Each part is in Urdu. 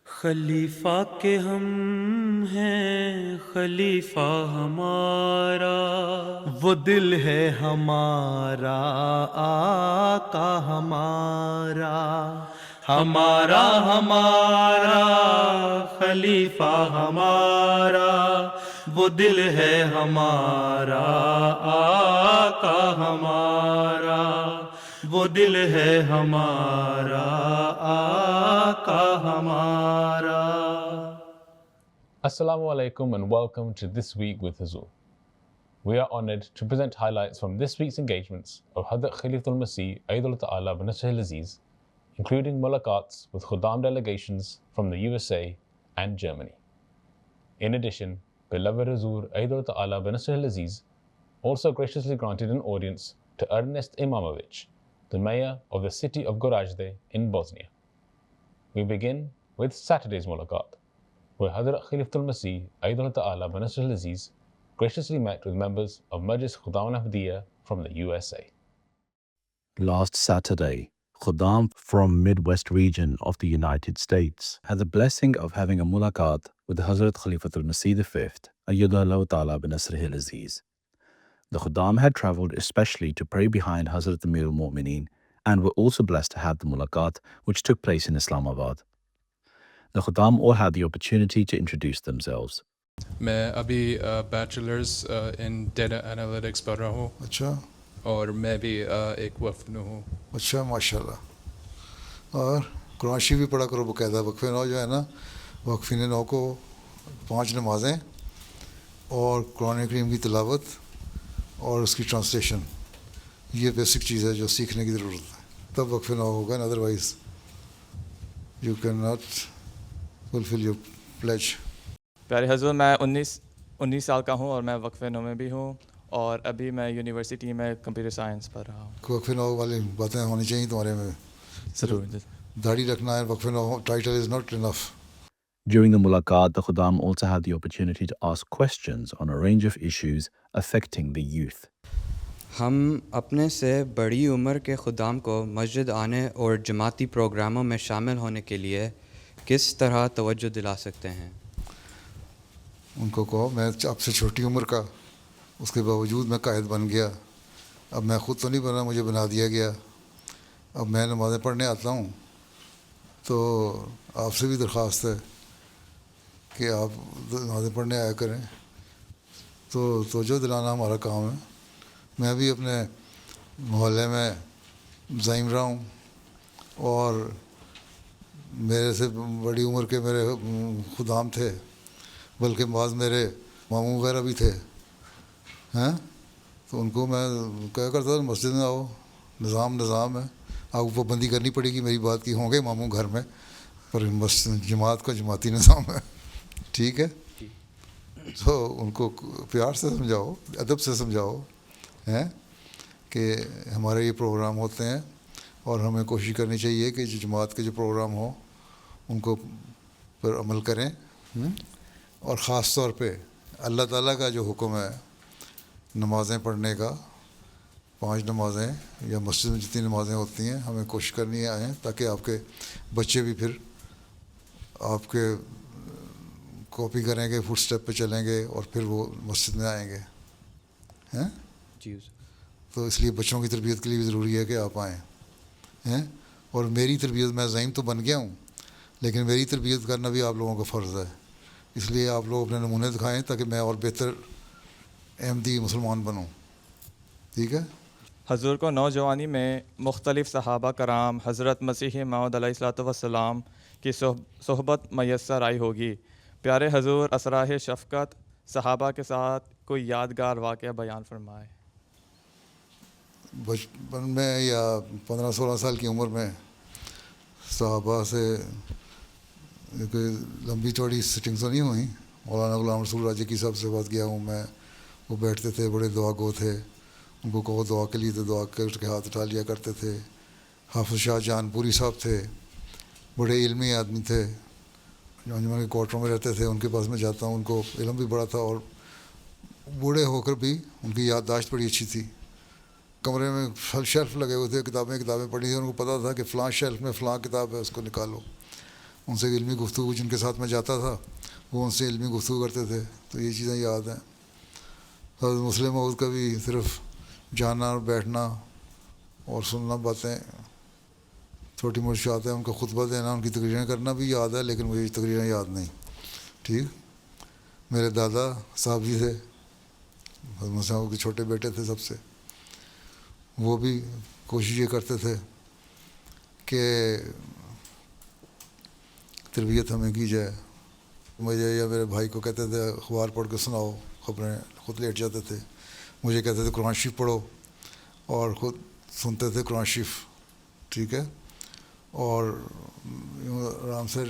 خلیفہ کے ہم ہیں خلیفہ ہمارا، وہ دل ہے ہمارا آقا ہمارا، ہمارا ہمارا خلیفہ ہمارا، وہ دل ہے ہمارا آقا ہمارا، وہ دل ہے ہمارا آقا ہمارا۔ Assalamu alaikum and welcome to This Week with Huzur. We are honored to present highlights from this week's engagements of Hadrat Khalifatul Masih Aidul Ta'ala bin Nasr al-Aziz, including mulaqats with Khuddam delegations from the USA and Germany. In addition, beloved Huzur Aidul Ta'ala bin Nasr al-Aziz also graciously granted an audience to Ernest Imamovic, the mayor of the city of Gorazde in Bosnia. We begin with Saturday's mulaqat, where Hadrat Khalifatul Masih Aidul Ta'ala bin Nasr al-Aziz graciously met with members of Majlis Khuddam al-Ahmadiyya from the USA. Last Saturday, Khuddam from Midwest region of the United States had the blessing of having a mulaqat with Hazrat Khalifatul Masih V, Ayyadallahu Ta'ala bin Nasr al-Aziz. The Khuddam had travelled especially to pray behind Hazrat Amir al-Mu'mineen and were also blessed to have the mulaqat which took place in Islamabad. The Khuddam all had the opportunity to introduce themselves. میں ابھی بیچلرز ان ڈیٹا انالیٹکس پڑھ رہا ہوں. اچھا. اور میں بھی ایک وفد میں ہوں. اچھا ماشاء اللہ. اور قرآن شریف بھی پڑھا کرو باقاعدہ. وقفے نو جو ہے نا، وقفین نو کو 5 نمازیں اور قرآن کریم کی تلاوت اور اس کی ٹرانسلیشن، یہ بیسک چیز ہے جو سیکھنے کی ضرورت ہے. تب وقفے نو ہوگا، نا otherwise you can not fulfil your pledge. پیارے حضور، میں 19 سال کا ہوں اور میں وقفے نو میں بھی ہوں، اور ابھی میں یونیورسٹی میں کمپیوٹر سائنس پڑھ رہا ہوں. وقفے نو والی باتیں ہونی چاہیے تمہارے میں. ضرور. داڑھی رکھنا ہے. وقفے نو title is not enough. During the mulaqat, the Khuddam also had the opportunity to ask questions on a range of issues affecting the youth. ہم اپنے سے بڑی عمر کے خدام کو مسجد آنے اور جماعتی پروگراموں میں شامل ہونے کے لیے کس طرح توجہ دلا سکتے ہیں؟ ان کو کہو میں آپ سے چھوٹی عمر کا، اس کے باوجود میں قائد بن گیا. اب میں خود تو نہیں بنا، مجھے بنا دیا گیا. اب میں نمازیں پڑھنے آتا ہوں، تو آپ سے بھی درخواست ہے کہ آپ نمازیں پڑھنے آیا کریں. تو توجہ دلانا ہمارا کام ہے. میں بھی اپنے محلے میں زعیم رہا ہوں، اور میرے سے بڑی عمر کے میرے خدام تھے، بلکہ بعض میرے ماموں وغیرہ بھی تھے ہیں. تو ان کو میں کہا کرتا تھا مسجد میں آؤ، نظام ہے. آپ کو پابندی کرنی پڑے گی میری بات کی. ہوں گے ماموں گھر میں، پر جماعت کا جماعتی نظام ہے. ٹھیک ہے. تو ان کو پیار سے سمجھاؤ، ادب سے سمجھاؤ ہیں کہ ہمارے یہ پروگرام ہوتے ہیں، اور ہمیں کوشش کرنی چاہیے کہ جو جماعت کے جو پروگرام ہوں ان کو پر عمل کریں. اور خاص طور پہ اللہ تعالیٰ کا جو حکم ہے نمازیں پڑھنے کا، 5 نمازیں یا مسجد میں جتنی نمازیں ہوتی ہیں، ہمیں کوشش کرنی آئیں تاکہ آپ کے بچے بھی پھر آپ کے کاپی کریں گے، فٹ سٹیپ پہ چلیں گے، اور پھر وہ مسجد میں آئیں گے ہیں. جی. تو اس لیے بچوں کی تربیت کے لیے بھی ضروری ہے کہ آپ آئیں ہیں. اور میری تربیت، میں زعیم تو بن گیا ہوں، لیکن میری تربیت کرنا بھی آپ لوگوں کا فرض ہے. اس لیے آپ لوگ اپنے نمونے دکھائیں تاکہ میں اور بہتر احمدی مسلمان بنوں. ٹھیک ہے. حضور کو نوجوانی میں مختلف صحابہ کرام حضرت مسیح موعود علیہ الصلوۃ والسلام کی صحبت میسر آئی ہوگی. پیارے حضور اسرار شفقت صحابہ کے ساتھ کوئی یادگار واقعہ بیان فرمائے. بچپن میں یا 15-16 سال کی عمر میں صحابہ سے کوئی لمبی چوڑی سٹنگ تو نہیں ہوئی. مولانا غلام رسول راجی کی صاحب سے بات کیا ہوں میں. وہ بیٹھتے تھے، بڑے دعا گو تھے. ان کو کہو دعا کے لیے تو دعا کر کے ہاتھ اٹھا لیا کرتے تھے. حافظ شاہ جان پوری صاحب تھے، بڑے علمی آدمی تھے، جو انجمن کے کوارٹروں میں رہتے تھے. ان کے پاس میں جاتا ہوں، ان کو علم بھی بڑا تھا، اور بوڑھے ہو کر بھی ان کی یادداشت بڑی اچھی تھی. کمرے میں شیلف لگے ہوئے تھے، کتابیں پڑھی تھیں. ان کو پتہ تھا کہ فلاں شیلف میں فلاں کتاب ہے، اس کو نکالو. ان سے علمی گفتگو جن کے ساتھ میں جاتا تھا وہ ان سے علمی گفتگو کرتے تھے، تو یہ چیزیں یاد ہیں۔ حضرت مسلم موعود کا بھی صرف جانا اور بیٹھنا اور سننا باتیں چھوٹی موٹی یاد ہے، ان کا خطبہ دینا، ان کی تقریریں کرنا بھی یاد ہے، لیکن مجھے تقریریں یاد نہیں۔ ٹھیک، میرے دادا صاحب جی تھے، حضرت مسلم موعود کے چھوٹے بیٹے تھے سب سے، وہ بھی کوشش یہ کرتے تھے کہ تربیت ہمیں کی جائے۔ مجھے یا میرے بھائی کو کہتے تھے اخبار پڑھ کے سناؤ، خبریں، خود لیٹ جاتے تھے۔ مجھے کہتے تھے قرآن شریف پڑھو، اور خود سنتے تھے قرآن شریف۔ ٹھیک ہے، اور آرام سے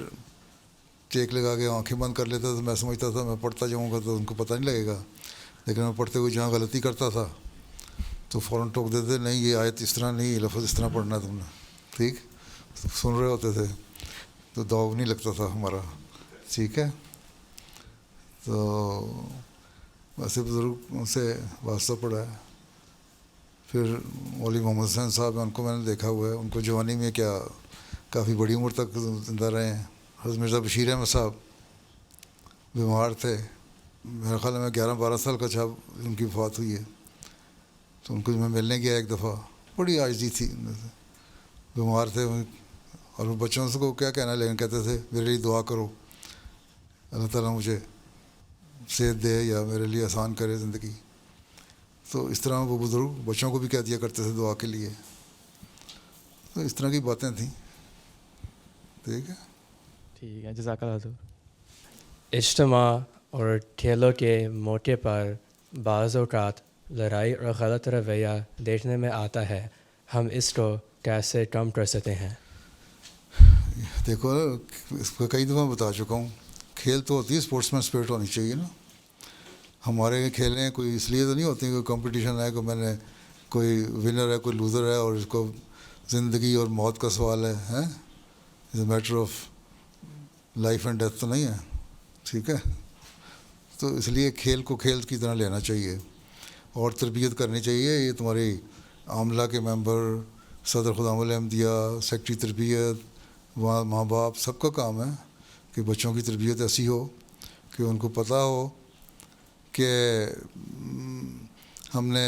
ٹیک لگا کے آنکھیں بند کر لیتا تھا۔ میں سمجھتا تھا میں پڑھتا جاؤں گا تو ان کو پتہ نہیں لگے گا، لیکن میں پڑھتے ہوئے جہاں غلطی کرتا تھا تو فوراً ٹوک دیتے، نہیں یہ آیت اس طرح نہیں، یہ لفظ اس طرح پڑھنا ہے تم نے۔ ٹھیک، سن رہے ہوتے تھے تو داغ نہیں لگتا تھا ہمارا۔ ٹھیک ہے، تو ویسے بزرگوں سے واسطہ پڑا ہے۔ پھر مولوی محمد حسین صاحب ہیں، ان کو میں نے دیکھا ہوا ہے، ان کو جوانی میں کیا کافی بڑی عمر تک زندہ رہے ہیں۔ حضرت مرزا بشیر احمد صاحب بیمار تھے، میرے خیال میں 11-12 سال کا تھا ان کی وفات ہوئی ہے، تو ان کو میں ملنے گیا ایک دفعہ، بڑی عاجزی تھی، بیمار تھے، اور بچوں سے کو کیا کہنا، لیکن کہتے تھے میرے لیے دعا کرو، اللہ تعالیٰ مجھے صحت دے یا میرے لیے آسان کرے زندگی۔ تو اس طرح وہ بزرگ بچوں کو بھی کہہ دیا کرتے تھے دعا کے لیے۔ تو اس طرح کی باتیں تھیں۔ ٹھیک ہے، ٹھیک ہے، جزاک اللہ حضور۔ اجتماع اور ٹھیلوں کے موقع پر بعض اوقات لڑائی اور غلط رویہ دیکھنے میں آتا ہے، ہم اس کو کیسے کم کر سکتے ہیں؟ دیکھو اس کو کئی دفعہ بتا چکا ہوں، کھیل تو ہوتی ہے، اسپورٹس مین اسپرٹ ہونی چاہیے نا۔ ہمارے کھیلیں کوئی اس لیے تو نہیں ہوتی، کوئی کمپٹیشن ہے، کوئی میں نے کوئی ونر ہے کوئی لوزر ہے اور اس کو زندگی اور موت کا سوال ہے، it's a matter of life and death تو نہیں ہے۔ ٹھیک ہے، تو اس لیے کھیل کو کھیل کی طرح لینا چاہیے اور تربیت کرنی چاہیے۔ یہ تمہاری عاملہ کے ممبر، صدر خدام الاحمدیہ، سیکٹری تربیت، وہاں ماں باپ، سب کا کام ہے کہ بچوں کی تربیت ایسی ہو کہ ان کو پتہ ہو کہ ہم نے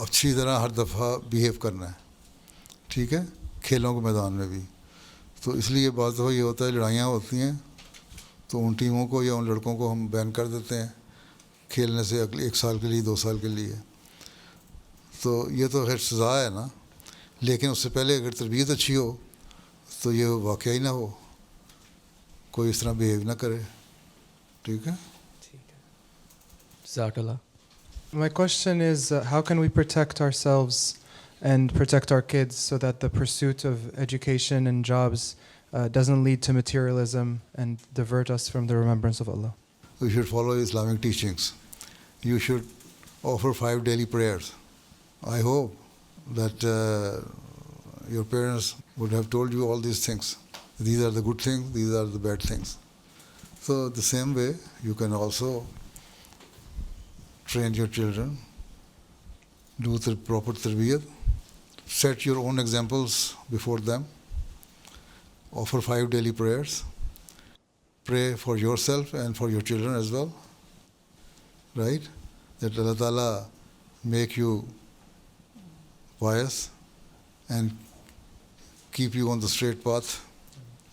اچھی طرح ہر دفعہ بیہیو کرنا ہے۔ ٹھیک ہے، کھیلوں کے میدان میں بھی۔ تو اس لیے بعض دفعہ یہ ہوتا ہے لڑائیاں ہوتی ہیں تو ان ٹیموں کو یا ان لڑکوں کو ہم بین کر دیتے ہیں کھیلنے سے اگلے 1 سال کے لیے، 2 سال کے لیے۔ تو یہ تو خیر سزا ہے نا، لیکن اس سے پہلے اگر تربیت اچھی ہو تو یہ واقعہ ہی نہ ہو، کوئی اس طرح بیہیو نہ کرے۔ ٹھیک ہے، جزاک اللہ۔ My question is, how can we protect ourselves and protect our kids so that the pursuit of education and jobs doesn't lead to materialism and divert us from the remembrance of Allah? You should follow Islamic teachings. You should offer 5 daily prayers. I hope that your parents would have told you all these things. These are the good things, these are the bad things. So the same way, you can also train your children, do the proper tarbiyat, set your own examples before them, offer 5 daily prayers, pray for yourself and for your children as well, right? That Allah Ta'ala make you pious and keep you on the straight path,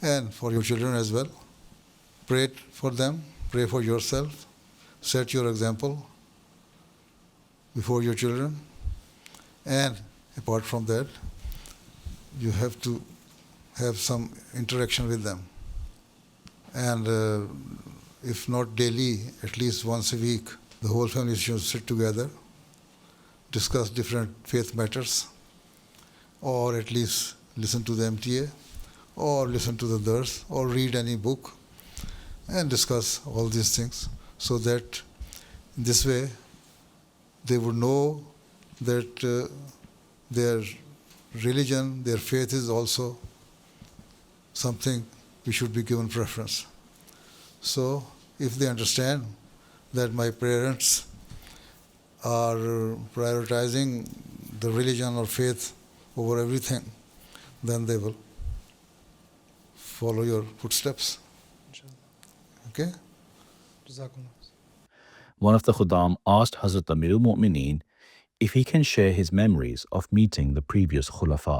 and for your children as well. Pray for them, pray for yourself, set your example before your children, and apart from that, you have to have some interaction with them. And if not daily, at least once a week, the whole family should sit together, discuss different faith matters, or at least listen to the MTA, or listen to the dars, or read any book, and discuss all these things, so that in this way they would know that their religion, their faith is also something we should be given preference. So if they understand that my parents are prioritizing the religion or faith over everything, then they will follow your footsteps. Okay? Jazakumullah. One of the Khuddam asked Hazrat Amir al-Mu'mineen if he can share his memories of meeting the previous Khulafa.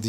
MD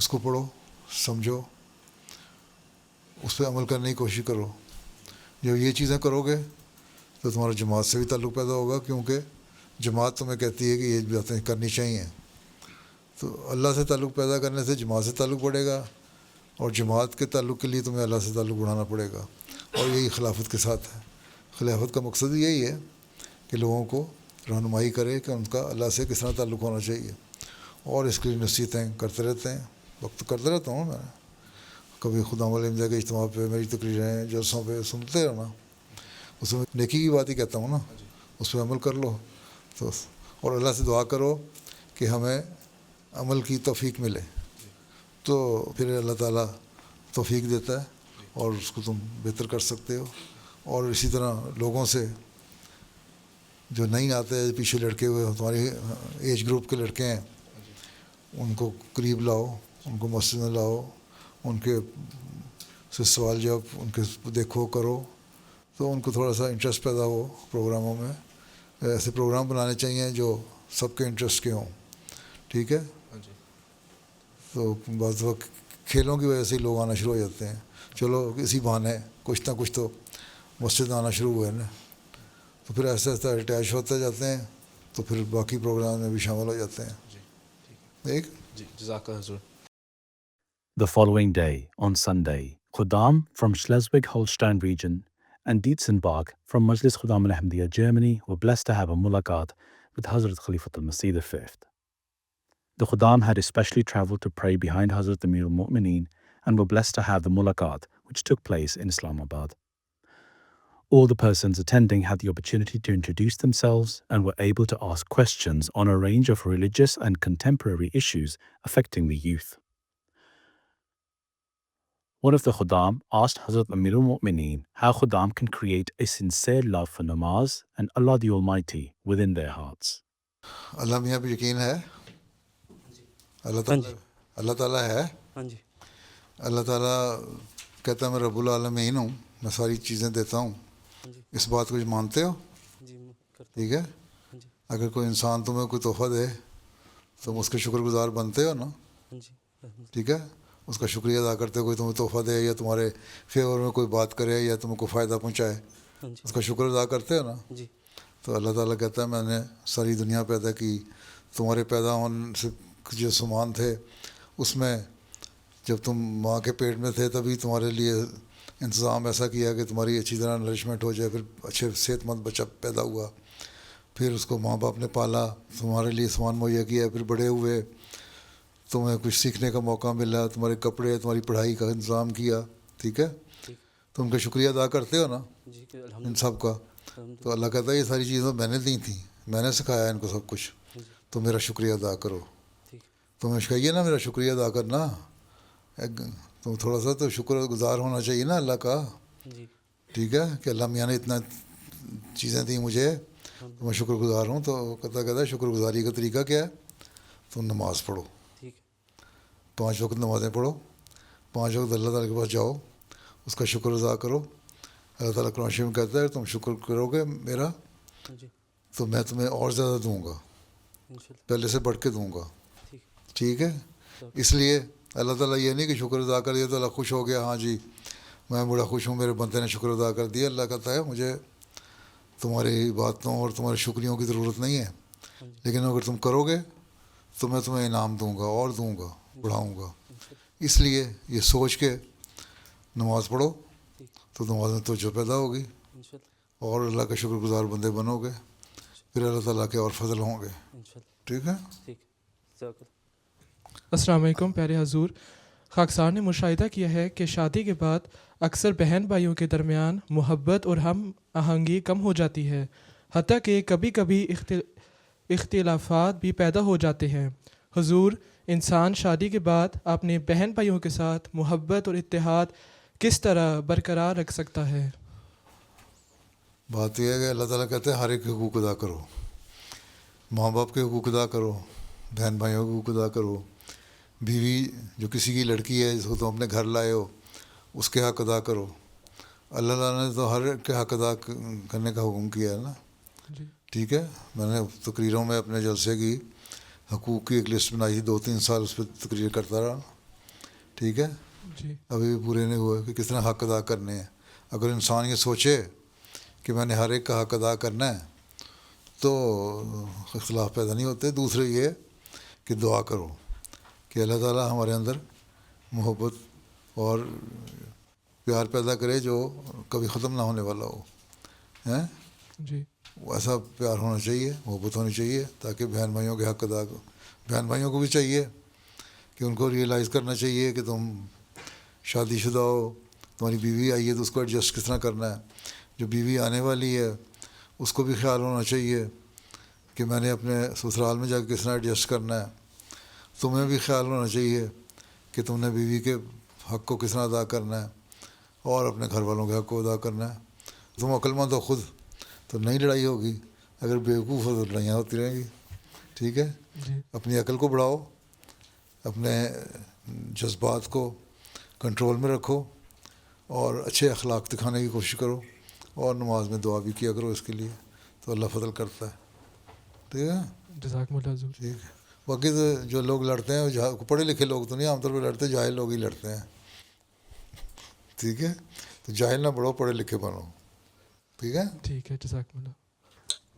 اس کو پڑھو, سمجھو, اس پہ عمل کرنے کی کوشش کرو. جب یہ چیزیں کرو گے تو تمہارا جماعت سے بھی تعلق پیدا ہوگا, کیونکہ جماعت تمہیں کہتی ہے کہ یہ باتیں کرنی چاہیے. تو اللہ سے تعلق پیدا کرنے سے جماعت سے تعلق بڑھے گا, اور جماعت کے تعلق کے لیے تمہیں اللہ سے تعلق بڑھانا پڑے گا. اور یہی خلافت کے ساتھ ہے. خلافت کا مقصد یہی ہے کہ لوگوں کو رہنمائی کرے کہ ان کا اللہ سے کس طرح تعلق ہونا چاہیے, اور اس کے لیے نصیحتیں کرتے رہتے ہیں. وقت کرتا رہتا ہوں میں, کبھی خدا والے کے اجتماع پہ میری تقریریں جلسوں پہ سنتے رہنا, اس میں نیکی کی بات ہی کہتا ہوں نا, اس پہ عمل کر لو. تو اور اللہ سے دعا کرو کہ ہمیں عمل کی توفیق ملے, تو پھر اللہ تعالیٰ توفیق دیتا ہے اور اس کو تم بہتر کر سکتے ہو. اور اسی طرح لوگوں سے جو نہیں آتے پیچھے لڑکے ہوئے تمہاری ایج گروپ کے لڑکے ہیں, ان کو قریب لاؤ, ان کو مسجد میں لاؤ, ان کے سے سوال جواب ان کے دیکھو کرو, تو ان کو تھوڑا سا انٹرسٹ پیدا ہو پروگراموں میں. ایسے پروگرام بنانے چاہیے جو سب کے انٹرسٹ کے ہوں, ٹھیک ہے. تو بعض وقت کھیلوں کی وجہ سے ہی لوگ آنا شروع ہو جاتے ہیں, چلو اسی بہانے کچھ نہ کچھ تو مسجد میں آنا شروع ہوئے نا, تو پھر ایسے ایسے اٹیچ ہوتے جاتے ہیں, تو پھر باقی پروگرام میں بھی شامل ہو جاتے ہیں. ایک جزاک اللہ حضور. The following day, on Sunday, Khuddam from Schleswig-Holstein region and Dietzenbach from Majlis Khuddam al-Ahmadiyya, Germany, were blessed to have a mulaqat with Hazrat Khalifatul Masih V. The Khuddam had especially traveled to pray behind Hazrat Amir al-Mu'mineen and were blessed to have the mulaqat, which took place in Islamabad. All the persons attending had the opportunity to introduce themselves and were able to ask questions on a range of religious and contemporary issues affecting the youth. One of the Khuddam asked Hazrat Amir al-Mu'mineen how Khuddam can create a sincere love for namaz and Allah the Almighty within their hearts. اللہ میاں پہ یقین ہے, اللہ تعالیٰ ہے. اللہ تعالیٰ کہتا ہے میں رب العالمین ہوں, میں ساری چیزیں دیتا ہوں. اس بات کو مانتے ہو؟ ٹھیک ہے. اگر کوئی انسان تمہیں کوئی تحفہ دے تم اس کے شکر گزار بنتے ہو نا, ٹھیک ہے. اس کا شکریہ ادا کرتے ہو. کوئی تمہیں تحفہ دے یا تمہارے فیور میں کوئی بات کرے یا تمہیں کوئی فائدہ پہنچائے, اس کا شکر ادا کرتے ہو نا. تو اللہ تعالیٰ کہتا ہے میں نے ساری دنیا پیدا کی, تمہارے پیدا ہونے سے جو سامان تھے اس میں جب تم ماں کے پیٹ میں تھے تبھی تمہارے لیے انتظام ایسا کیا کہ تمہاری اچھی طرح نرشمنٹ ہو جائے. پھر اچھے صحت مند بچہ پیدا ہوا, پھر اس کو ماں باپ نے پالا, تمہارے لیے سامان مہیا کیا, پھر بڑے ہوئے, تمہیں کچھ سیکھنے کا موقع ملا, تمہارے کپڑے, تمہاری پڑھائی کا انتظام کیا, ٹھیک ہے. تو ان کا شکریہ ادا کرتے ہو نا ان سب کا. تو اللہ کہتا ہے یہ ساری چیزیں میں نے دی تھیں, میں نے سکھایا ان کو سب کچھ, تو میرا شکریہ ادا کرو. تمہیں کہیے نا میرا شکریہ ادا کرنا, تو تھوڑا سا تو شکر گزار ہونا چاہیے نا اللہ کا, ٹھیک ہے. کہ اللہ میاں نے اتنا چیزیں دیں مجھے تو میں شکر گزار ہوں. تو کہتا ہے شکر گزاری کا طریقہ کیا ہے, تم نماز پڑھو, 5 وقت نمازیں پڑھو, 5 وقت اللہ تعالیٰ کے پاس جاؤ, اس کا شکر ادا کرو. اللہ تعالیٰ قرآن شریف میں کہتا ہے تم شکر کرو گے میرا تو میں تمہیں اور زیادہ دوں گا, پہلے سے بڑھ کے دوں گا, ٹھیک ہے. اس لیے اللہ تعالیٰ یہ نہیں کہ شکر ادا کر دیا تو اللہ خوش ہو گیا, ہاں جی میں بڑا خوش ہوں میرے بندے نے شکر ادا کر دیا. اللہ کہتا ہے مجھے تمہاری باتوں اور تمہارے شکریوں کی ضرورت نہیں ہے, لیکن اگر تم کرو گے تو میں تمہیں انعام دوں گا اور دوں گا, بڑھاؤں گا. اس لیے یہ سوچ کے نماز پڑھو تو نماز میں توجہ پیدا ہوگی اور اللہ کا شکر گزار بندے بنو گے, پھر اللہ تعالیٰ کے اور فضل ہوں گے, ٹھیک ہے. السلام علیکم پیارے حضور. خاکسار نے مشاہدہ کیا ہے کہ شادی کے بعد اکثر بہن بھائیوں کے درمیان محبت اور ہم آہنگی کم ہو جاتی ہے, حتیٰ کہ کبھی کبھی اختلافات بھی پیدا ہو جاتے ہیں. حضور, انسان شادی کے بعد اپنے بہن بھائیوں کے ساتھ محبت اور اتحاد کس طرح برقرار رکھ سکتا ہے؟ بات یہ ہے کہ اللہ تعالیٰ کہتے ہیں ہر ایک حقوق ادا کرو, ماں باپ کے حقوق ادا کرو, بہن بھائیوں کے حقوق ادا کرو, بیوی جو کسی کی لڑکی ہے جس کو تم اپنے گھر لائے ہو اس کے حق ادا کرو. اللہ تعالیٰ نے تو ہر ایک کے حق ادا کرنے کا حکم کیا ہے نا, ٹھیک ہے. میں نے تقریروں میں اپنے جلسے کی حقوق کی ایک لسٹ بنائی تھی, 2-3 سال اس پہ تقریر کرتا رہا, ٹھیک ہے, جی ابھی بھی پورے نہیں ہوئے کہ کس طرح حق ادا کرنے ہیں. اگر انسان یہ سوچے کہ میں نے ہر ایک کا حق ادا کرنا ہے تو اختلاف پیدا نہیں ہوتے. دوسرے یہ کہ دعا کرو کہ اللہ تعالیٰ ہمارے اندر محبت اور پیار پیدا کرے جو کبھی ختم نہ ہونے والا ہو. ہیں جی ایسا پیار ہونا چاہیے, محبت ہونی چاہیے تاکہ بہن بھائیوں کے حق ادا بہن بھائیوں کو بھی چاہیے کہ ان کو ریئلائز کرنا چاہیے کہ تم شادی شدہ ہو, تمہاری بیوی آئی ہے تو اس کو ایڈجسٹ کس طرح کرنا ہے. جو بیوی آنے والی ہے اس کو بھی خیال ہونا چاہیے کہ میں نے اپنے سسرال میں جا کے کس طرح ایڈجسٹ کرنا ہے. تمہیں بھی خیال ہونا چاہیے کہ تم نے بیوی کے حق کو کس طرح ادا کرنا ہے اور اپنے گھر والوں کے حق کو ادا کرنا ہے. تم عقل مند ہو خود تو نہیں لڑائی ہوگی, اگر بیوقوف ہو تو لڑائیاں ہوتی رہیں گی. ٹھیک ہے, اپنی عقل کو بڑھاؤ, اپنے جذبات کو کنٹرول میں رکھو اور اچھے اخلاق دکھانے کی کوشش کرو, اور نماز میں دعا بھی کیا کرو اس کے لیے, تو اللہ فضل کرتا ہے. ٹھیک ہے, جزاکم اللہ حضور. ٹھیک ہے. باقی تو جو لوگ لڑتے ہیں وہ پڑھے لکھے لوگ تو نہیں عام طور پہ لڑتے, جاہل لوگ ہی لڑتے ہیں. ٹھیک ہے, تو جاہل نہ بڑھو, پڑھے لکھے بنو. ٹھیک ہے, ٹھیک ہے, جزاکم اللہ.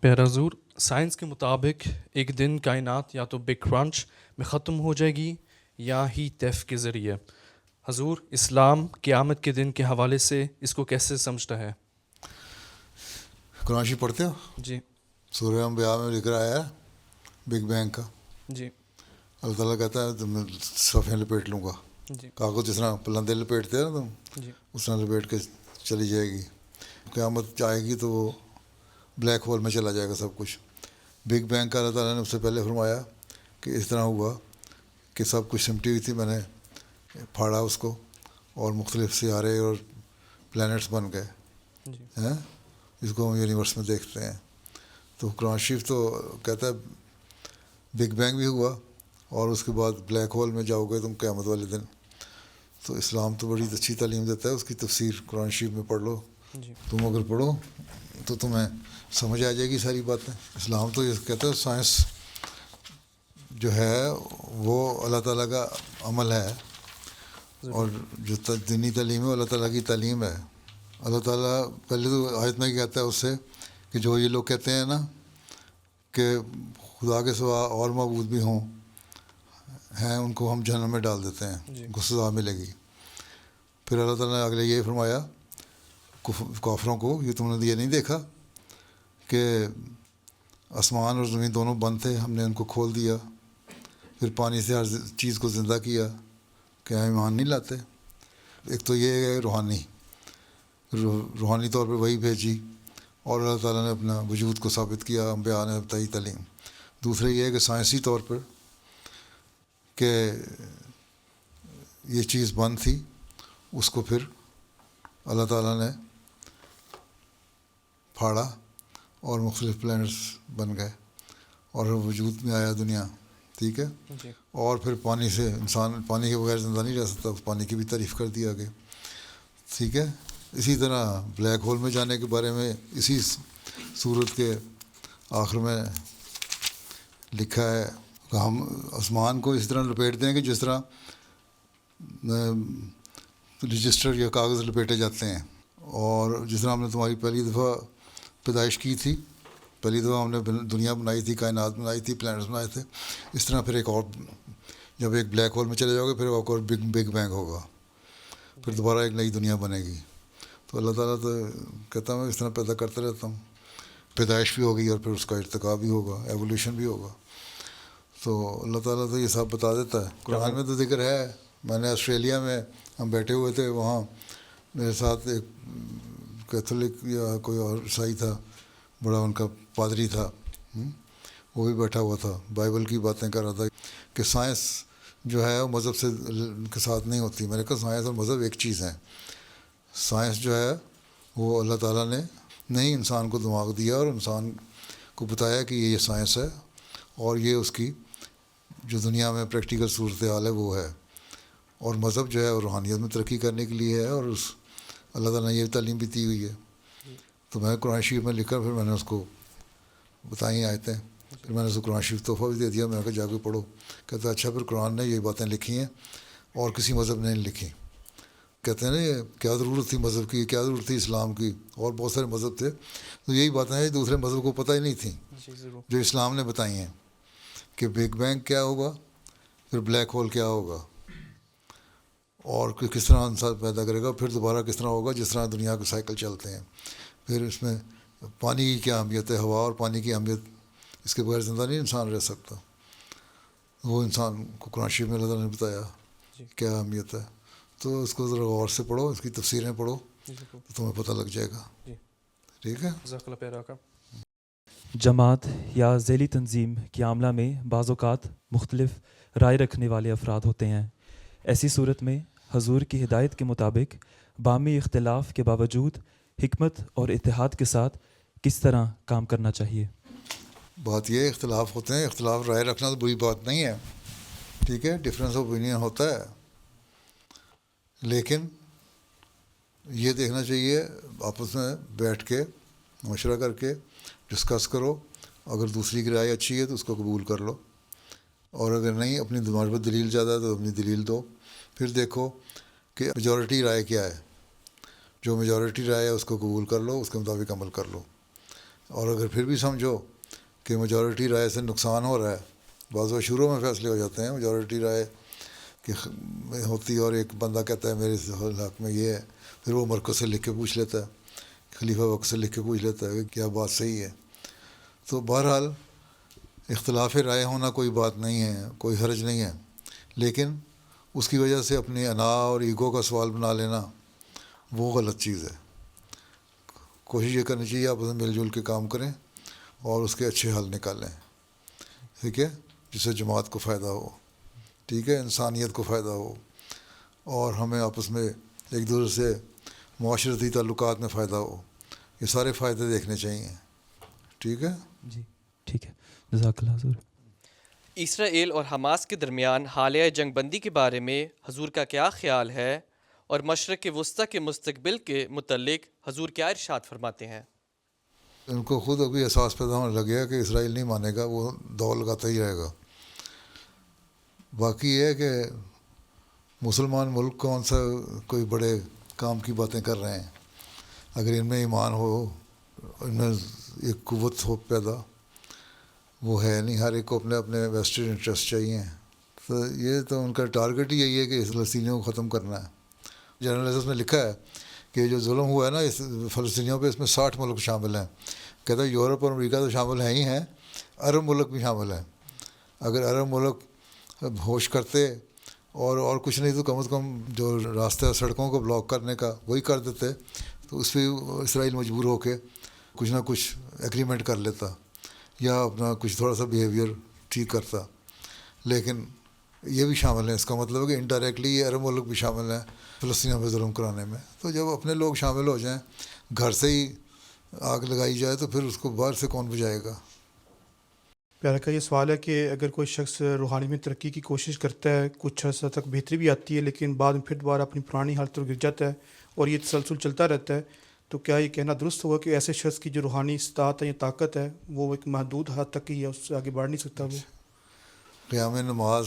پیارا حضور, سائنس کے مطابق ایک دن کائنات یا تو بگ کرنچ میں ختم ہو جائے گی یا ہیٹ دیف کے ذریعے. حضور, اسلام قیامت کے دن کے حوالے سے اس کو کیسے سمجھتا ہے؟ قرآن شریف پڑھتے ہو؟ جی. سورہ انبیاء میں لکھ رہا ہے بگ بینگ کا. جی. اللہ تعالیٰ کہتا ہے تم صفحے لپیٹ لوں گا. جی. کاغذ جس طرح پلندے لپیٹتے ہیں نا تم, جی. اس طرح لپیٹ کے چلی جائے گی. قیامت آئے گی تو وہ بلیک ہول میں چلا جائے گا سب کچھ. بگ بینگ کا اللہ تعالیٰ نے اس سے پہلے فرمایا کہ اس طرح ہوا کہ سب کچھ سمٹی ہوئی تھی, میں نے پھاڑا اس کو اور مختلف سیارے اور پلانٹس بن گئے ہیں, جس کو ہم یونیورس میں دیکھتے ہیں. تو قرآن شریف تو کہتا ہے بگ بینگ بھی ہوا اور اس کے بعد بلیک ہول میں جاؤ گے تم قیامت والے دن. تو اسلام تو بڑی اچھی تعلیم دیتا ہے, اس کی تفسیر قرآن شریف میں پڑھ لو. تم اگر پڑھو تو تمہیں سمجھ آ جائے گی ساری باتیں. اسلام تو یہ کہتا ہے سائنس جو ہے وہ اللہ تعالیٰ کا عمل ہے, اور جو دینی تعلیم ہے اللہ تعالیٰ کی تعلیم ہے. اللہ تعالیٰ پہلے تو آیت میں کہتا ہے اس سے کہ جو یہ لوگ کہتے ہیں نا کہ خدا کے سوا اور معبود بھی ہوں ہیں, ان کو ہم جہنم میں ڈال دیتے ہیں, ان کو سزا ملے گی. پھر اللہ تعالیٰ نے اگلے یہ فرمایا کافروں کو, یہ تم نے یہ نہیں دیکھا کہ آسمان اور زمین دونوں بند تھے, ہم نے ان کو کھول دیا, پھر پانی سے ہر چیز کو زندہ کیا, کیا ایمان نہیں لاتے؟ ایک تو یہ ہے روحانی طور پہ وہی بھیجی اور اللہ تعالیٰ نے اپنا وجود کو ثابت کیا, انبیاء نے بتائی تعلیم. دوسرا یہ ہے کہ سائنسی طور پر کہ یہ چیز بند تھی, اس کو پھر اللہ تعالیٰ نے پھاڑا اور مختلف پلانٹس بن گئے اور وجود میں آیا دنیا. ٹھیک ہے, اور پھر پانی سے انسان پانی کے بغیر زندہ نہیں رہ سکتا, پانی کی بھی تعریف کر دیا آگے. ٹھیک ہے, اسی طرح بلیک ہول میں جانے کے بارے میں اسی صورت کے آخر میں لکھا ہے کہ ہم آسمان کو اس طرح لپیٹ دیں گے جس طرح رجسٹر یا کاغذ لپیٹے جاتے ہیں, اور جس طرح ہم نے تمہاری پہلی دفعہ پیدائش کی تھی, پہلی دفعہ ہم نے دنیا بنائی تھی, کائنات بنائی تھی, پلانٹس بنائے تھے, اس طرح پھر ایک اور جب ایک بلیک ہول میں چلے جاؤ گے پھر ایک اور بگ بینگ ہوگا, پھر دوبارہ ایک نئی دنیا بنے گی. تو اللہ تعالیٰ تو کہتا ہوں اس طرح پیدا کرتا رہتا ہوں, پیدائش بھی ہوگی اور پھر اس کا ارتقا بھی ہوگا, ایولیوشن بھی ہوگا. تو اللہ تعالیٰ تو یہ سب بتا دیتا ہے. قرآن میں تو ذکر ہے. میں نے آسٹریلیا میں ہم بیٹھے ہوئے تھے, وہاں میرے ساتھ ایک کیتھولک یا کوئی اور عیسائی تھا, بڑا ان کا پادری تھا, وہ بھی بیٹھا ہوا تھا, بائبل کی باتیں کر رہا تھا کہ سائنس جو ہے وہ مذہب سے کے ساتھ نہیں ہوتی. میں نے کہا سائنس اور مذہب ایک چیز ہے. سائنس جو ہے وہ اللہ تعالیٰ نے نہیں انسان کو دماغ دیا اور انسان کو بتایا کہ یہ سائنس ہے اور یہ اس کی جو دنیا میں پریکٹیکل صورتحال ہے وہ ہے. اور مذہب جو ہے وہ روحانیت میں ترقی کرنے کے لیے ہے, اور اس اللہ تعالیٰ نے یہ تعلیم بھی دی ہوئی ہے. تو میں قرآن شریف میں لکھا, پھر میں نے اس کو بتائی آیتیں, پھر میں نے اس کو قرآن شریف تحفہ بھی دے دیا. میں نے کہا جا کے پڑھو. کہتا اچھا, پھر قرآن نے یہ باتیں لکھی ہیں اور کسی مذہب نے نہیں لکھی. کہتے ہیں نا یہ کیا ضرورت تھی مذہب کی, کیا ضرورت تھی اسلام کی, اور بہت سارے مذہب تھے. تو یہی باتیں ہیں دوسرے مذہب کو پتہ ہی نہیں تھیں جو اسلام نے بتائی ہیں کہ بگ بینگ کیا ہوگا, پھر بلیک ہول کیا ہوگا, اور کس طرح انسان پیدا کرے گا, پھر دوبارہ کس طرح ہوگا, جس طرح دنیا کے سائیکل چلتے ہیں. پھر اس میں پانی کی کیا اہمیت ہے, ہوا اور پانی کی اہمیت, اس کے بغیر زندہ نہیں انسان رہ سکتا. وہ انسان کو قرآن شریف میں اللہ تعالیٰ نے بتایا کیا اہمیت ہے. تو اس کو ذرا غور سے پڑھو, اس کی تفسیریں پڑھو تو تمہیں پتہ لگ جائے گا. ٹھیک ہے. جماعت یا ذیلی تنظیم کے عملہ میں بعض اوقات مختلف رائے رکھنے والے افراد ہوتے ہیں. ایسی صورت میں حضور کی ہدایت کے مطابق باہمی اختلاف کے باوجود حکمت اور اتحاد کے ساتھ کس طرح کام کرنا چاہیے؟ بات یہ اختلاف ہوتے ہیں, اختلاف رائے رکھنا تو بری بات نہیں ہے, ٹھیک ہے, ڈفرینس آف اوپینین ہوتا ہے, لیکن یہ دیکھنا چاہیے آپس میں بیٹھ کے مشورہ کر کے ڈسکس کرو. اگر دوسری کی رائے اچھی ہے تو اس کو قبول کر لو, اور اگر نہیں, اپنی دماغ پر دلیل زیادہ ہے تو اپنی دلیل دو. پھر دیکھو کہ میجورٹی رائے کیا ہے, جو میجورٹی رائے ہے اس کو قبول کر لو, اس کے مطابق عمل کر لو. اور اگر پھر بھی سمجھو کہ میجورٹی رائے سے نقصان ہو رہا ہے, بعض وقت شروع میں فیصلے ہو جاتے ہیں میجورٹی رائے کہ ہوتی ہے اور ایک بندہ کہتا ہے میرے حق میں یہ ہے, پھر وہ مرکز سے لکھ کے پوچھ لیتا ہے, خلیفہ وقت سے لکھ کے پوچھ لیتا ہے کہ کیا بات صحیح ہے. تو بہرحال اختلاف رائے ہونا کوئی بات نہیں ہے, کوئی حرج نہیں ہے, لیکن اس کی وجہ سے اپنی انا اور ایگو کا سوال بنا لینا وہ غلط چیز ہے. کوشش یہ کرنی چاہیے آپس میں مل جل کے کام کریں اور اس کے اچھے حل نکالیں, ٹھیک ہے, جس سے جماعت کو فائدہ ہو, ٹھیک ہے, انسانیت کو فائدہ ہو, اور ہمیں آپس میں ایک دوسرے سے معاشرتی تعلقات میں فائدہ ہو. یہ سارے فائدے دیکھنے چاہیے. ٹھیک ہے جی ٹھیک ہے, جزاک اللہ حضور. اسرائیل اور حماس کے درمیان حالیہ جنگ بندی کے بارے میں حضور کا کیا خیال ہے, اور مشرق وسطیٰ کے مستقبل کے متعلق حضور کیا ارشاد فرماتے ہیں؟ ان کو خود ابھی احساس پیدا ہونے لگ گیا کہ اسرائیل نہیں مانے گا, وہ دوڑ لگاتا ہی رہے گا. باقی یہ ہے کہ مسلمان ملک کون سا کوئی بڑے کام کی باتیں کر رہے ہیں. اگر ان میں ایمان ہو, ان میں ایک قوت ہو پیدا, وہ ہے نہیں. ہر ایک کو اپنے اپنے ویسٹرن انٹرسٹ چاہیے. تو یہ تو ان کا ٹارگٹ ہی یہی ہے کہ فلسطینیوں کو ختم کرنا ہے. جرنلسٹ میں لکھا ہے کہ جو ظلم ہوا ہے نا اس فلسطینیوں پہ, اس میں 60 ملک شامل ہیں. کہتا ہے یورپ اور امریکہ تو شامل ہیں ہی ہیں, عرب ملک بھی شامل ہیں. اگر عرب ملک ہوش کرتے اور کچھ نہیں تو کم از کم جو راستہ سڑکوں کو بلاک کرنے کا وہی کر دیتے, تو اس پہ اسرائیل مجبور ہو کے کچھ نہ کچھ ایگریمنٹ کر لیتا یا اپنا کچھ تھوڑا سا بیہیویئر ٹھیک کرتا. لیکن یہ بھی شامل ہیں, اس کا مطلب ہے کہ انڈائریکٹلی یہ عرب ملک بھی شامل ہیں فلسطینیوں پہ ظلم کرانے میں. تو جب اپنے لوگ شامل ہو جائیں, گھر سے ہی آگ لگائی جائے, تو پھر اس کو باہر سے کون بجھائے گا. پیارا کا یہ سوال ہے کہ اگر کوئی شخص روحانی میں ترقی کی کوشش کرتا ہے, کچھ عرصہ تک بہتری بھی آتی ہے, لیکن بعد میں پھر دوبارہ اپنی پرانی حالت پر گر جاتا ہے اور یہ تسلسل چلتا رہتا ہے, تو کیا یہ کہنا درست ہوگا کہ ایسے شخص کی جو روحانی استطاعت ہے یا طاقت ہے وہ ایک محدود حد تک ہی ہے, اس سے آگے بڑھ نہیں سکتا؟ وہ قیام نماز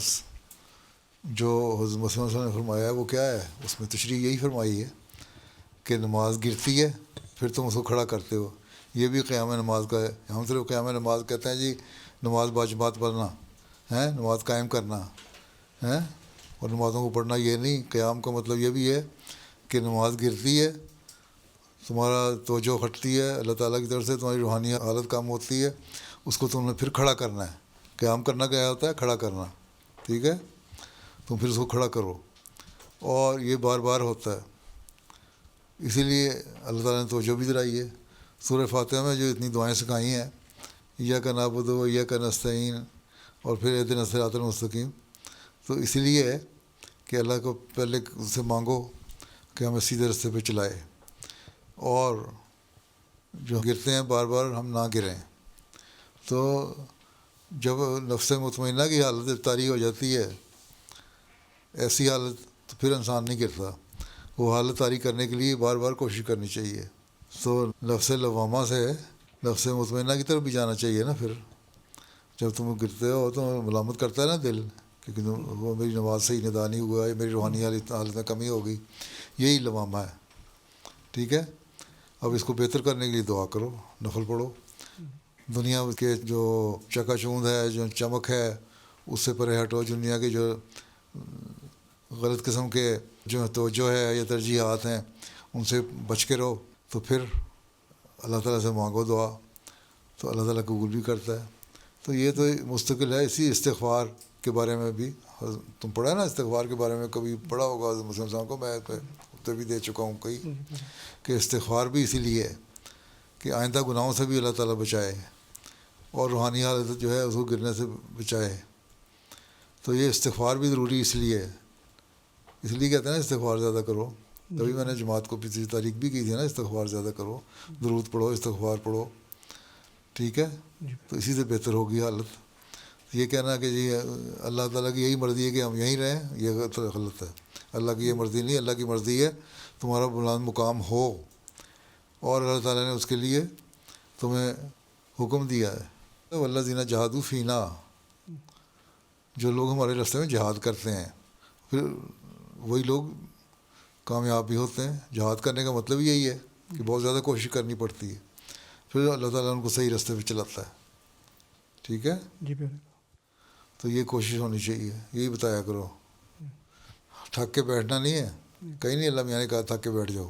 جو حضرت مسیح صلی اللہ علیہ وسلم نے فرمایا ہے وہ کیا ہے؟ اس میں تشریح یہی فرمائی ہے کہ نماز گرتی ہے پھر تم اس کو کھڑا کرتے ہو. یہ بھی قیام نماز کا ہے. ہم صرف قیام نماز کہتے ہیں جی نماز باجماعت پڑھنا ہے, نماز قائم کرنا ہے اور نمازوں کو پڑھنا, یہ نہیں. قیام کا مطلب یہ بھی ہے کہ نماز گرتی ہے, تمہارا توجہ ہٹتی ہے اللہ تعالیٰ کی طرف سے, تمہاری روحانی حالت کم ہوتی ہے, اس کو تم نے پھر کھڑا کرنا ہے. قیام کرنا کیا ہوتا ہے؟ کھڑا کرنا, ٹھیک ہے. تم پھر اس کو کھڑا کرو, اور یہ بار بار ہوتا ہے. اسی لیے اللہ تعالیٰ نے توجہ بھی دلائی ہے. سورہ فاتحہ میں جو اتنی دعائیں سکھائی ہیں, ایاک نعبد و ایاک نستعین, اور پھر اہدنا الصراط المستقیم, تو اسی لیے ہے کہ اللہ کو پہلے اس سے مانگو کہ ہمیں سیدھے راستے پہ چلائے, اور جو گرتے ہیں بار بار ہم نہ گریں. تو جب نفس مطمئنہ کی حالت طاری ہو جاتی ہے, ایسی حالت, تو پھر انسان نہیں گرتا. وہ حالت طاری کرنے کے لیے بار بار کوشش کرنی چاہیے. تو نفس لوامہ سے نفس مطمئنہ کی طرف بھی جانا چاہیے نا. پھر جب تم گرتے ہو تو ملامت کرتا ہے نا دل کیونکہ وہ میری نماز صحیح ادا نہیں ہوا ہے، میری روحانی حالت میں کمی ہو گئی، یہی لوامہ ہے. ٹھیک ہے، اب اس کو بہتر کرنے کے لیے دعا کرو، نفل پڑھو. دنیا کے جو چکا چوند ہے، جو چمک ہے، اس سے پرے ہٹو. دنیا کے جو غلط قسم کے جو توجہ ہے یا ترجیحات ہیں ان سے بچ کے رہو. تو پھر اللہ تعالیٰ سے مانگو دعا، تو اللہ تعالیٰ قبول بھی کرتا ہے. تو یہ تو مستقل ہے. اسی استغفار کے بارے میں بھی تم پڑھا نا، استغفار کے بارے میں کبھی پڑھا ہوگا مسلم صاحب کو، میں بھی دے چکا ہوں کئی، کہ استغفار بھی اسی لیے ہے کہ آئندہ گناہوں سے بھی اللہ تعالیٰ بچائے اور روحانی حالت جو ہے اس کو گرنے سے بچائے. تو یہ استغفار بھی ضروری اس لیے ہے. اس لیے کہتے ہیں نا استغفار زیادہ کرو. تبھی میں نے جماعت کو پچھلی تاریخ بھی کی تھی نا، استغفار زیادہ کرو، درود پڑھو، استغفار پڑھو. ٹھیک ہے، تو اسی سے بہتر ہوگی حالت. یہ کہنا کہ جی اللہ تعالیٰ کی یہی مرضی ہے کہ ہم یہیں رہیں، یہ غلط ہے. اللہ کی یہ مرضی نہیں، اللہ کی مرضی ہے تمہارا بلند مقام ہو، اور اللہ تعالیٰ نے اس کے لیے تمہیں حکم دیا ہے. والذین جاہدوا فینا، جو لوگ ہمارے راستے میں جہاد کرتے ہیں، پھر وہی لوگ کامیاب بھی ہوتے ہیں. جہاد کرنے کا مطلب یہی ہے کہ بہت زیادہ کوشش کرنی پڑتی ہے، پھر اللہ تعالیٰ ان کو صحیح راستے پہ چلاتا ہے. ٹھیک ہے جی. تو یہ کوشش ہونی چاہیے. یہی بتایا کرو، تھک کے بیٹھنا نہیں ہے. کہیں نہیں اللہ میاں نے کہا تھک کے بیٹھ جاؤ.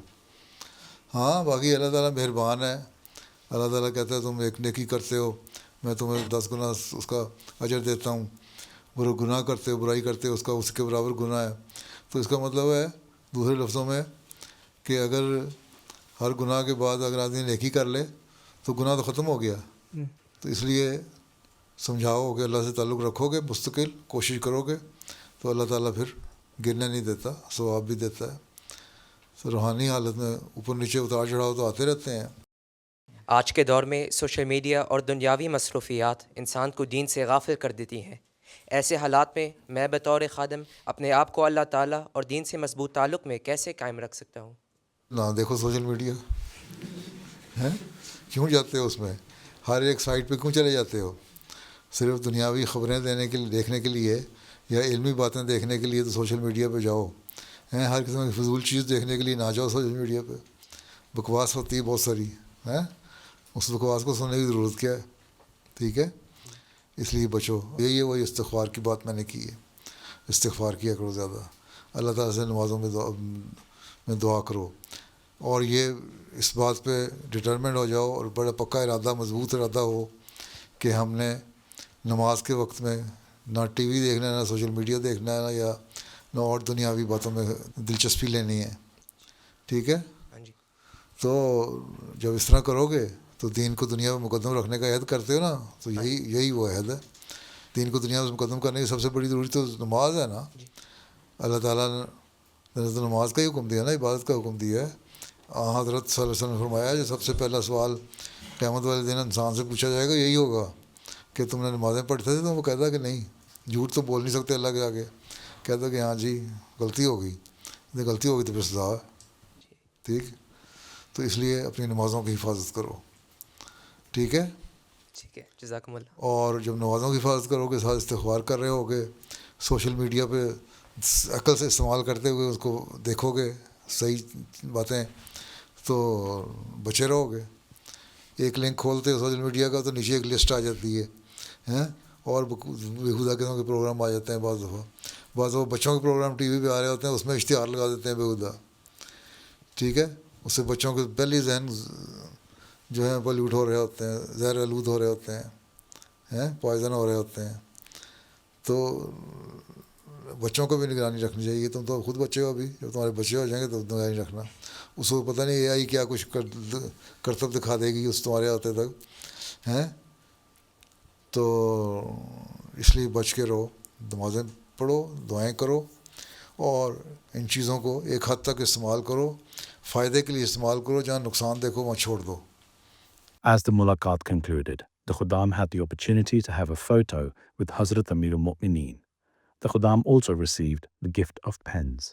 ہاں باقی اللہ تعالیٰ مہربان ہے. اللہ تعالیٰ کہتا ہے تم ایک نیکی کرتے ہو میں تمہیں 10 گنا اس کا اجر دیتا ہوں، گناہ کرتے ہو، برائی کرتے ہو، اس کا اس کے برابر گناہ ہے. تو اس کا مطلب ہے دوسرے لفظوں میں کہ اگر ہر گناہ کے بعد اگر آدمی نیکی کر لے تو گناہ تو ختم ہو گیا. تو اس لیے سمجھاؤ کہ اللہ سے تعلق رکھو گے، مستقل کوشش کرو گے تو اللہ تعالیٰ پھر گرنے نہیں دیتا، ثواب بھی دیتا ہے. تو روحانی حالت میں اوپر نیچے اتار چڑھاؤ تو آتے رہتے ہیں. آج کے دور میں سوشل میڈیا اور دنیاوی مصروفیات انسان کو دین سے غافل کر دیتی ہیں. ایسے حالات میں میں بطور خادم اپنے آپ کو اللہ تعالیٰ اور دین سے مضبوط تعلق میں کیسے قائم رکھ سکتا ہوں؟ نہ دیکھو سوشل میڈیا ہے، کیوں جاتے ہو اس میں؟ ہر ایک سائٹ پہ کیوں چلے جاتے ہو؟ صرف دنیاوی خبریں دیکھنے کے لیے یا علمی باتیں دیکھنے کے لیے تو سوشل میڈیا پہ جاؤ. ہر قسم کی فضول چیز دیکھنے کے لیے نہ جاؤ سوشل میڈیا پہ. بکواس ہوتی ہے بہت ساری، اس بکواس کو سننے کی ضرورت کیا ہے؟ ٹھیک ہے، اس لیے بچو. یہی ہے وہی استغفار کی بات میں نے کی ہے. استغفار کیا کرو زیادہ، اللہ تعالیٰ سے نمازوں میں دعا کرو، اور یہ اس بات پہ ڈٹرمنٹ ہو جاؤ اور بڑا پکا ارادہ، مضبوط ارادہ ہو کہ ہم نے نماز کے وقت میں نہ ٹی وی دیکھنا ہے، نہ سوشل میڈیا دیکھنا ہے، نہ اور دنیاوی باتوں میں دلچسپی لینی ہے. ٹھیک ہے، تو جب اس طرح کرو گے تو دین کو دنیا میں مقدم رکھنے کا عہد کرتے ہو نا، تو یہی وہ عہد ہے. دین کو دنیا میں مقدم کرنے کی سب سے بڑی ضروری تو نماز ہے نا. اللہ تعالیٰ نے تو نماز کا ہی حکم دیا نا، عبادت کا حکم دیا ہے. حضرت صلی اللہ علیہ وسلم نے فرمایا جو سب سے پہلا سوال قیامت والے دن انسان سے پوچھا جائے گا یہی ہوگا کہ تم نے نمازیں پڑھتے تھے؟ تو وہ کہتا کہ نہیں، جھوٹ تو بول نہیں سکتے اللہ کے آگے. کہتا کہ ہاں جی غلطی ہو گئی. غلطی ہو گئی تو پھر سزا ہے. ٹھیک، تو اس لیے اپنی نمازوں کی حفاظت کرو. ٹھیک ہے، ٹھیک ہے، جزاکم اللہ. اور جب نمازوں کی حفاظت کرو گے، ساتھ استغفار کر رہے ہوگے، سوشل میڈیا پہ عقل سے استعمال کرتے ہوئے اس کو دیکھو گے صحیح باتیں، تو بچے رہو گے. ایک لنک کھولتے ہو سوشل میڈیا کا تو نیچے ایک لسٹ آ جاتی ہے، اور بےہودہ قسم کے پروگرام آ جاتے ہیں. بعض دفعہ بچوں کے پروگرام ٹی وی پہ آ رہے ہوتے ہیں، اس میں اشتہار لگا دیتے ہیں بےہودہ. ٹھیک ہے، اس سے بچوں کے پہلی ذہن جو ہیں پلیوٹ ہو رہے ہوتے ہیں، زہر آلود ہو رہے ہوتے ہیں، پوائزن ہو رہے ہوتے ہیں. تو بچوں کو بھی نگرانی رکھنی چاہیے. تم تو خود بچے ہو ابھی، جب تمہارے بچے ہو جائیں گے تو نگرانی رکھنا. اس کو پتہ نہیں AI کیا کچھ کرتب دکھا دے گی اس تمہارے آتے تک. تو اس لیے بچ کے رہو، نمازیں پڑھو، دعائیں کرو، اور ان چیزوں کو ایک حد تک استعمال کرو، فائدے کے لیے استعمال کرو. جہاں نقصان دیکھو وہاں چھوڑ دو. As the mulaqat concluded, the Khuddam had the opportunity to have a photo with Hazrat Amir al-Mu'mineen. The Khuddam also received the gift of pens.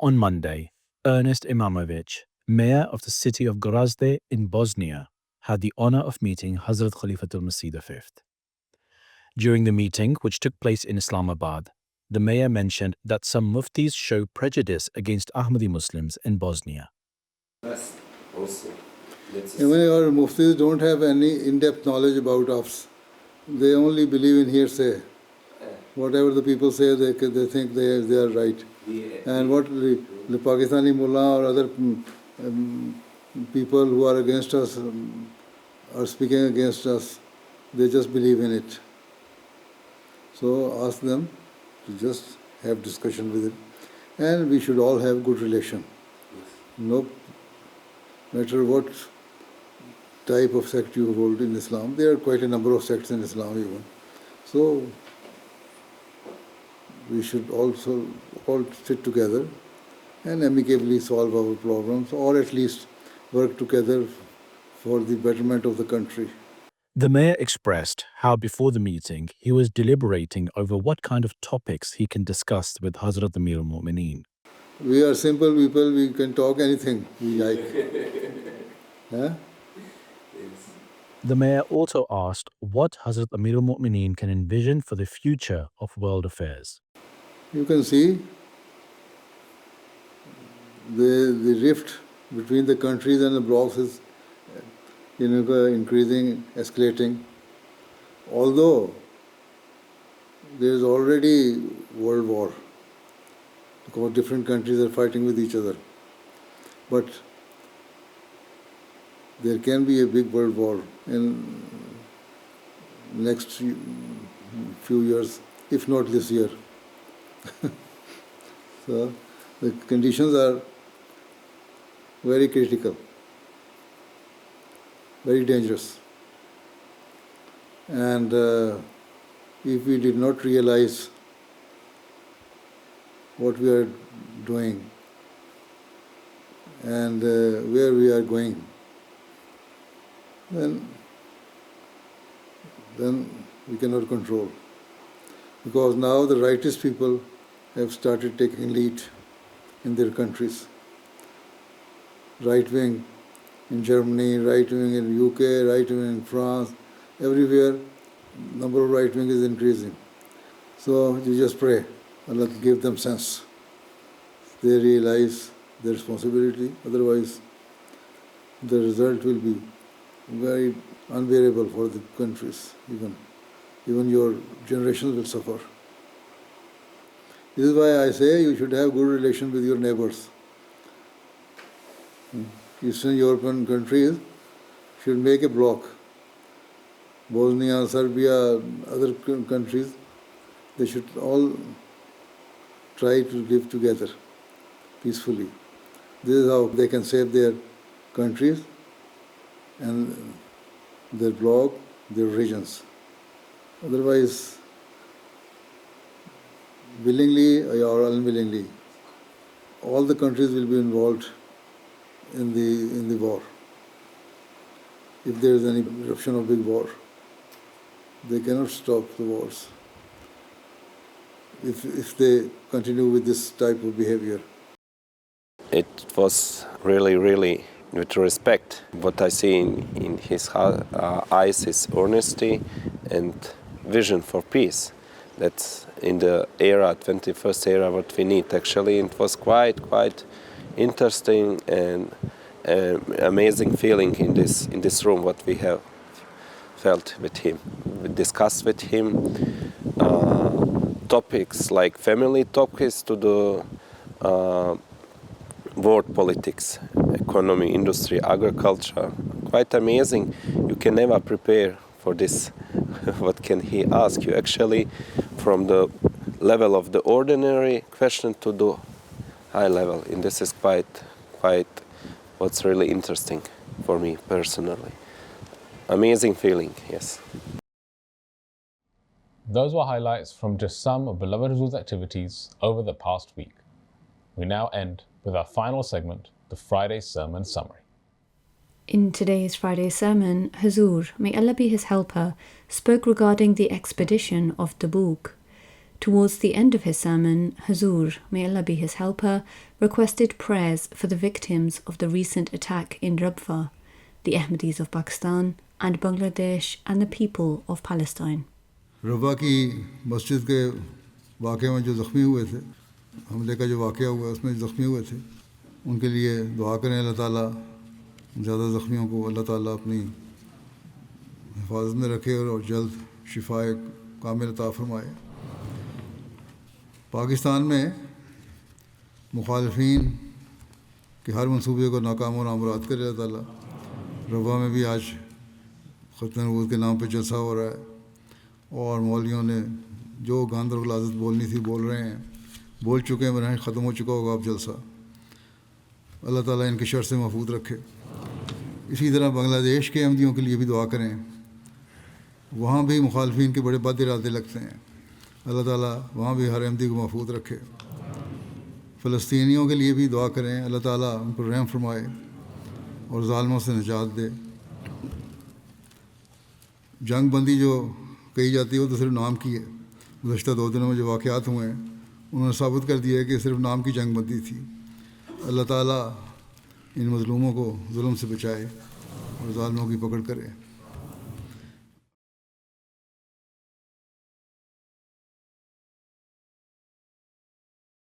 On Monday, Ernest Imamovich, mayor of the city of Gorazde in Bosnia, had the honor of meeting Hazrat Khalifatul Masih V. During the meeting, which took place in Islamabad, the mayor mentioned that some muftis show prejudice against Ahmadi Muslims in Bosnia. Even our muftis don't have any in-depth knowledge about us. They only believe in hearsay. Whatever the people say, they think they are right. And what the Pakistani mullah or other people who are against us are speaking against us, they just believe in it. So ask them to just have discussion with it. And we should all have good relation. No matter what type of sect you hold in Islam, there are quite a number of sects in Islam even. So we should also all sit together and amicably solve our problems, or at least work together for the betterment of the country. The mayor expressed how before the meeting he was deliberating over what kind of topics he can discuss with Hazrat Amir al-Mu'mineen. We are simple people, we can talk anything we like. Huh? The mayor also asked what Hazrat Amir al-Mu'mineen can envision for the future of world affairs. You can see the rift between the countries and the blocs is increasing, escalating. Although there is already world war, because different countries are fighting with each other. But there can be a big world war in next few years, if not this year. So the conditions are very critical, very dangerous. And if we did not realize what we are doing and where we are going, then we cannot control. Because now the rightist people have started taking lead in their countries. Right wing in Germany, right wing in UK, right wing in France, everywhere number of right wing is increasing. So you just pray, Allah give them sense. They realize their responsibility, otherwise the result will be very unbearable for the countries, even your generations will suffer. This is why I say you should have good relation with your neighbors. Eastern European countries should make a bloc. Bosnia, Serbia, other countries, they should all try to live together peacefully. This is how they can save their countries and their bloc, their regions. Otherwise, willingly or unwillingly, all the countries will be involved in the war. If there is any eruption of big war, they cannot stop the wars if they continue with this type of behavior. It was really with respect. What I see in his eyes is honesty and vision for peace. That's in the era, 21st era, what we need. Actually, it was quite interesting and amazing feeling in this room what we have felt with him. We discussed with him topics like family topics to the world politics, economy, industry, agriculture. Quite amazing. You can never prepare for this. What can he ask you? Actually, from the level of the ordinary question to the high level. And this is quite what's really interesting for me personally. Amazing feeling, yes. Those were highlights from just some of Beloved Huzur's activities over the past week. We now end with our final segment, the Friday Sermon Summary. In today's Friday sermon, Huzur, may Allah be his helper, spoke regarding the expedition of Tabuk. Towards the end of his sermon, Huzur, may Allah be his helper, requested prayers for the victims of the recent attack in Rabwa, the Ahmadis of Pakistan and Bangladesh and the people of Palestine. ربا کی مسجد کے واقعے میں جو زخمی ہوئے تھے، حملے کا جو واقعہ ہوا اس میں جو زخمی ہوئے تھے، ان کے لیے دعا کریں اللہ تعالیٰ زیادہ زخمیوں کو اللہ تعالیٰ اپنی حفاظت میں رکھے اور جلد شفاء کامل عطا فرمائے۔ پاکستان میں مخالفین کے ہر منصوبے کو ناکام و نامراد کرے اللہ تعالیٰ۔ ربا میں بھی آج ختم نبوت کے نام پہ جلسہ ہو رہا ہے، اور مولویوں نے جو گاند اور غلاظت بولنی تھی بول رہے ہیں، بول چکے ہیں، براہ ختم ہو چکا ہوگا اب جلسہ۔ اللہ تعالیٰ ان کے شر سے محفوظ رکھے۔ اسی طرح بنگلہ دیش کے احمدیوں کے لیے بھی دعا کریں، وہاں بھی مخالفین کے بڑے بد ارادے لگتے ہیں، اللہ تعالیٰ وہاں بھی ہر احمدی کو محفوظ رکھے۔ فلسطینیوں کے لیے بھی دعا کریں، اللہ تعالیٰ ان پر رحم فرمائے اور ظالموں سے نجات دے۔ جنگ بندی جو کہی جاتی ہے وہ تو صرف نام کی ہے۔ گزشتہ 2 دنوں میں جو واقعات ہوئے ہیں انہوں نے ثابت کر دیا ہے کہ صرف نام کی جنگ بندی تھی۔ اللہ تعالیٰ ان مظلوموں کو ظلم سے بچائے اور ظالموں کی پکڑ کرے۔